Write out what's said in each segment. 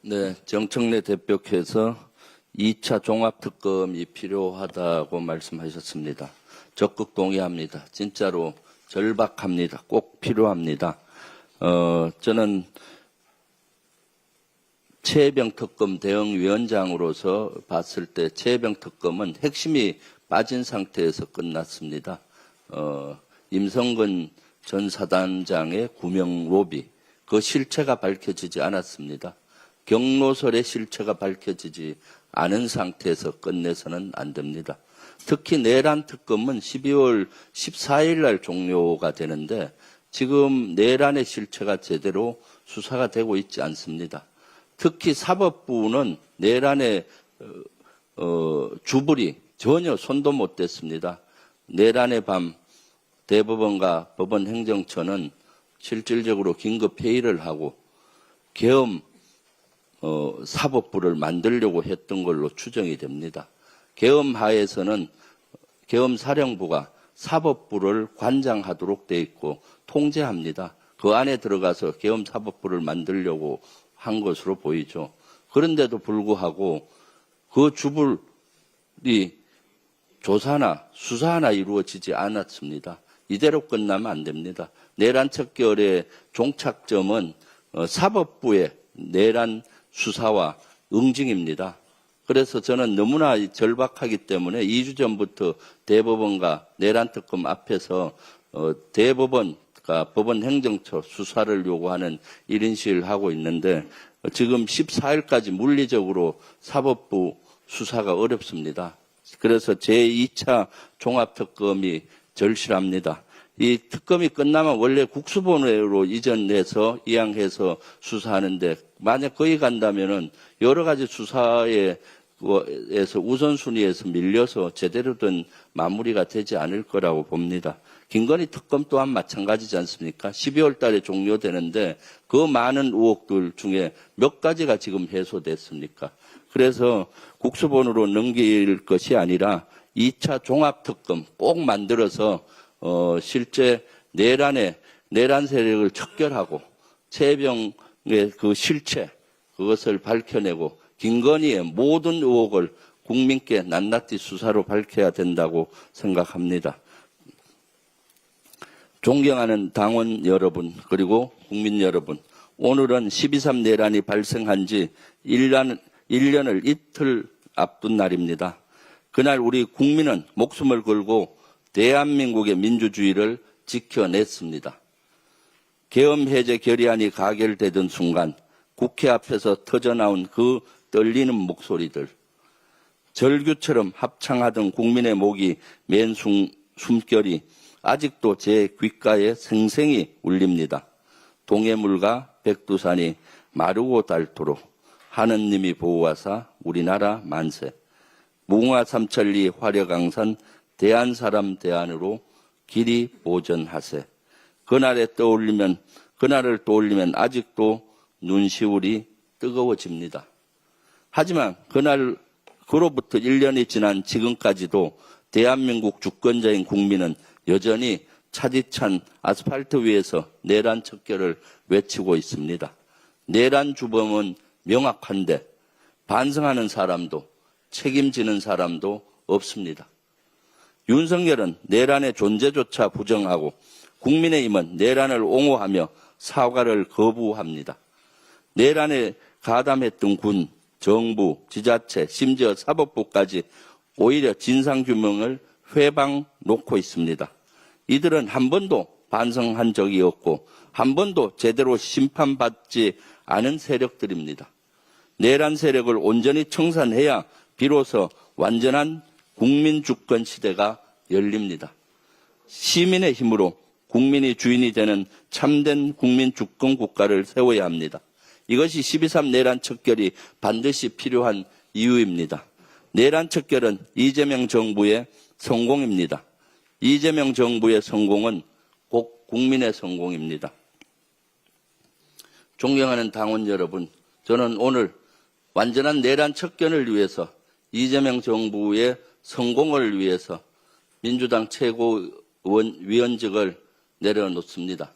네, 정청래 대표께서 2차 종합특검이 필요하다고 말씀하셨습니다. 적극 동의합니다. 진짜로 절박합니다. 꼭 필요합니다. 저는 최혜병 특검 대응위원장으로서 봤을 때 최혜병 특검은 핵심이 빠진 상태에서 끝났습니다. 임성근 전 사단장의 구명 로비, 그 실체가 밝혀지지 않았습니다. 경로설의 실체가 밝혀지지 않은 상태에서 끝내서는 안 됩니다. 특히 내란 특검은 12월 14일 날 종료가 되는데 지금 내란의 실체가 제대로 수사가 되고 있지 않습니다. 특히 사법부는 내란의 주불이 전혀 손도 못 댔습니다. 내란의 밤 대법원과 법원행정처는 실질적으로 긴급회의를 하고 계엄 사법부를 만들려고 했던 걸로 추정이 됩니다. 계엄 하에서는 계엄사령부가 사법부를 관장하도록 돼 있고 통제합니다. 그 안에 들어가서 계엄사법부를 만들려고 한 것으로 보이죠. 그런데도 불구하고 그 주불이 조사나 수사 하나 이루어지지 않았습니다. 이대로 끝나면 안 됩니다. 내란 척결의 종착점은 사법부의 내란 수사와 응징입니다. 그래서 저는 너무나 절박하기 때문에 2주 전부터 대법원과 내란특검 앞에서 대법원과 법원행정처 수사를 요구하는 1인 시위를 하고 있는데 지금 14일까지 물리적으로 사법부 수사가 어렵습니다. 그래서 제2차 종합특검이 절실합니다. 이 특검이 끝나면 원래 국수본회로 이전해서 이양해서 수사하는데 만약 거기 간다면은 여러 가지 수사에서 우선순위에서 밀려서 제대로 된 마무리가 되지 않을 거라고 봅니다. 김건희 특검 또한 마찬가지지 않습니까? 12월 달에 종료되는데 그 많은 의혹들 중에 몇 가지가 지금 해소됐습니까? 그래서 국수본으로 넘길 것이 아니라 2차 종합특검 꼭 만들어서 실제 내란 세력을 척결하고 최혜병의 그 실체 그것을 밝혀내고 김건희의 모든 의혹을 국민께 낱낱이 수사로 밝혀야 된다고 생각합니다. 존경하는 당원 여러분 그리고 국민 여러분, 오늘은 12.3 내란이 발생한 지 1년을 이틀 앞둔 날입니다. 그날 우리 국민은 목숨을 걸고 대한민국의 민주주의를 지켜냈습니다. 계엄 해제 결의안이 가결되던 순간 국회 앞에서 터져나온 그 떨리는 목소리들, 절규처럼 합창하던 국민의 목이 맨 숨결이 아직도 제 귓가에 생생히 울립니다. 동해물과 백두산이 마르고 닳도록 하느님이 보호하사 우리나라 만세. 무궁화삼천리 화려강산 대한사람 대안으로 길이 보전하세. 그날을 떠올리면 아직도 눈시울이 뜨거워집니다. 하지만 그로부터 1년이 지난 지금까지도 대한민국 주권자인 국민은 여전히 차디찬 아스팔트 위에서 내란 척결을 외치고 있습니다. 내란 주범은 명확한데 반성하는 사람도 책임지는 사람도 없습니다. 윤석열은 내란의 존재조차 부정하고 국민의힘은 내란을 옹호하며 사과를 거부합니다. 내란에 가담했던 군, 정부, 지자체, 심지어 사법부까지 오히려 진상규명을 회방 놓고 있습니다. 이들은 한 번도 반성한 적이 없고 한 번도 제대로 심판받지 않은 세력들입니다. 내란 세력을 온전히 청산해야 비로소 완전한 국민주권 시대가 열립니다. 시민의 힘으로 국민이 주인이 되는 참된 국민주권 국가를 세워야 합니다. 이것이 12.3 내란 척결이 반드시 필요한 이유입니다. 내란 척결은 이재명 정부의 성공입니다. 이재명 정부의 성공은 꼭 국민의 성공입니다. 존경하는 당원 여러분, 저는 오늘 완전한 내란 척결을 위해서 이재명 정부의 성공을 위해서 민주당 최고위원직을 내려놓습니다.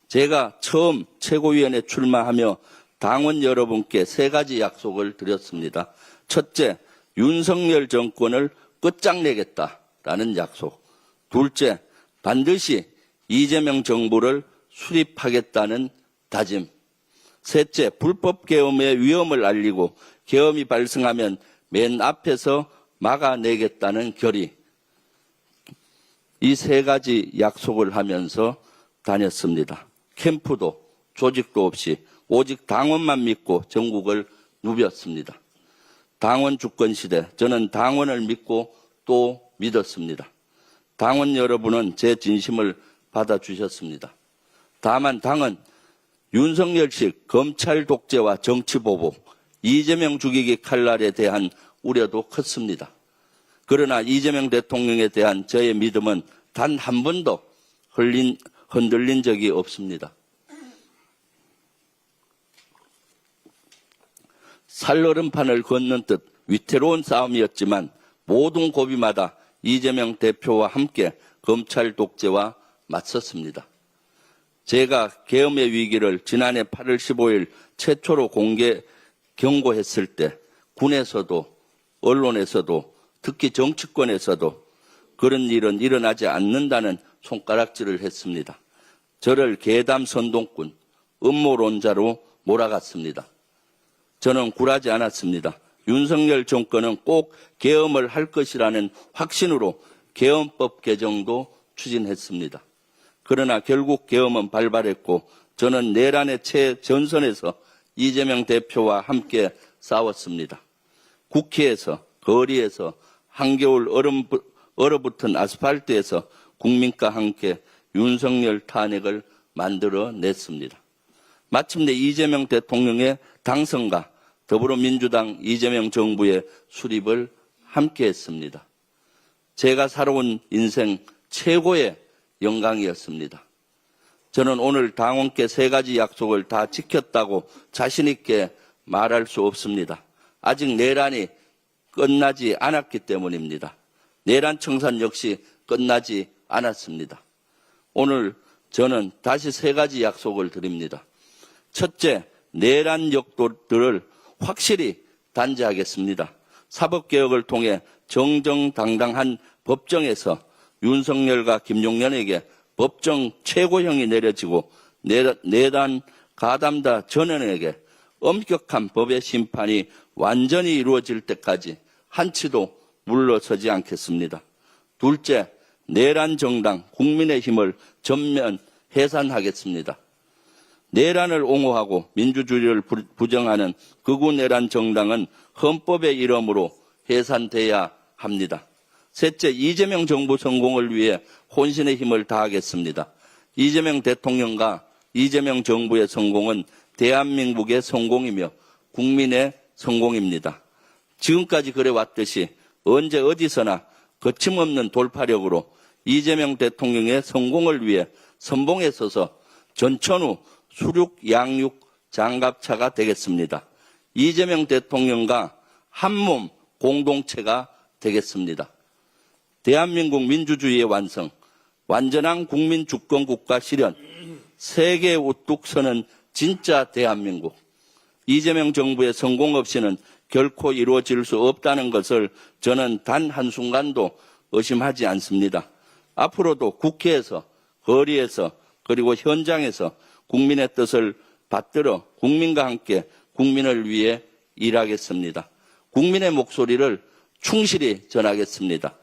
제가 처음 최고위원에 출마하며 당원 여러분께 3가지 약속을 드렸습니다. 첫째, 윤석열 정권을 끝장내겠다라는 약속. 둘째, 반드시 이재명 정부를 수립하겠다는 다짐. 셋째, 불법 계엄의 위험을 알리고 계엄이 발생하면 맨 앞에서 막아내겠다는 결의. 이 3가지 약속을 하면서 다녔습니다. 캠프도 조직도 없이 오직 당원만 믿고 전국을 누볐습니다. 당원 주권 시대, 저는 당원을 믿고 또 믿었습니다. 당원 여러분은 제 진심을 받아주셨습니다. 다만 당은 윤석열식 검찰 독재와 정치 보복, 이재명 죽이기 칼날에 대한 우려도 컸습니다. 그러나 이재명 대통령에 대한 저의 믿음은 단 한 번도 흔들린 적이 없습니다. 살얼음판을 걷는 듯 위태로운 싸움이었지만 모든 고비마다 이재명 대표와 함께 검찰 독재와 맞섰습니다. 제가 계엄의 위기를 지난해 8월 15일 최초로 공개 경고했을 때 군에서도 언론에서도 특히 정치권에서도 그런 일은 일어나지 않는다는 손가락질을 했습니다. 저를 괴담 선동꾼, 음모론자로 몰아갔습니다. 저는 굴하지 않았습니다. 윤석열 정권은 꼭 계엄을 할 것이라는 확신으로 계엄법 개정도 추진했습니다. 그러나 결국 계엄은 발발했고 저는 내란의 최전선에서 이재명 대표와 함께 싸웠습니다. 국회에서, 거리에서, 한겨울 얼어붙은 아스팔트에서 국민과 함께 윤석열 탄핵을 만들어냈습니다. 마침내 이재명 대통령의 당선과 더불어민주당 이재명 정부의 수립을 함께했습니다. 제가 살아온 인생 최고의 영광이었습니다. 저는 오늘 당원께 3가지 약속을 다 지켰다고 자신 있게 말할 수 없습니다. 아직 내란이 끝나지 않았기 때문입니다. 내란 청산 역시 끝나지 않았습니다. 오늘 저는 다시 3가지 약속을 드립니다. 첫째, 내란 역도들을 확실히 단죄하겠습니다. 사법개혁을 통해 정정당당한 법정에서 윤석열과 김용현에게 법정 최고형이 내려지고 내란 가담자 전원에게 엄격한 법의 심판이 완전히 이루어질 때까지 한치도 물러서지 않겠습니다. 둘째, 내란 정당 국민의힘을 전면 해산하겠습니다. 내란을 옹호하고 민주주의를 부정하는 극우 내란 정당은 헌법의 이름으로 해산돼야 합니다. 셋째, 이재명 정부 성공을 위해 혼신의 힘을 다하겠습니다. 이재명 대통령과 이재명 정부의 성공은 대한민국의 성공이며 국민의 성공입니다. 지금까지 그래왔듯이 언제 어디서나 거침없는 돌파력으로 이재명 대통령의 성공을 위해 선봉에 서서 전천후 수륙 양육 장갑차가 되겠습니다. 이재명 대통령과 한몸 공동체가 되겠습니다. 대한민국 민주주의의 완성, 완전한 국민 주권 국가 실현, 세계에 우뚝 서는 진짜 대한민국. 이재명 정부의 성공 없이는 결코 이루어질 수 없다는 것을 저는 단 한순간도 의심하지 않습니다. 앞으로도 국회에서, 거리에서, 그리고 현장에서 국민의 뜻을 받들어 국민과 함께 국민을 위해 일하겠습니다. 국민의 목소리를 충실히 전하겠습니다.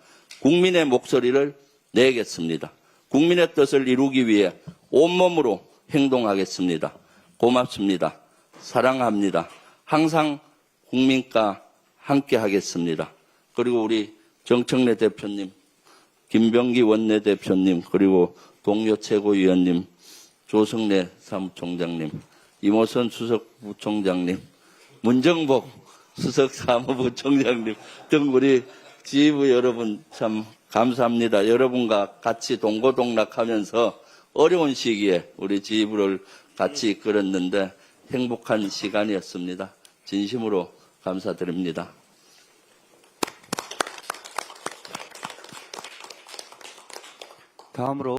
국민의 목소리를 내겠습니다. 국민의 뜻을 이루기 위해 온몸으로 행동하겠습니다. 고맙습니다. 사랑합니다. 항상 국민과 함께 하겠습니다. 그리고 우리 정청래 대표님, 김병기 원내대표님, 그리고 동료 최고위원님, 조성래 사무총장님, 이모선 수석부총장님, 문정복 수석사무부총장님 등 우리 지휘부 여러분 참 감사합니다. 여러분과 같이 동고동락하면서 어려운 시기에 우리 지휘부를 같이 이끌었는데 행복한 시간이었습니다. 진심으로 감사드립니다. 다음으로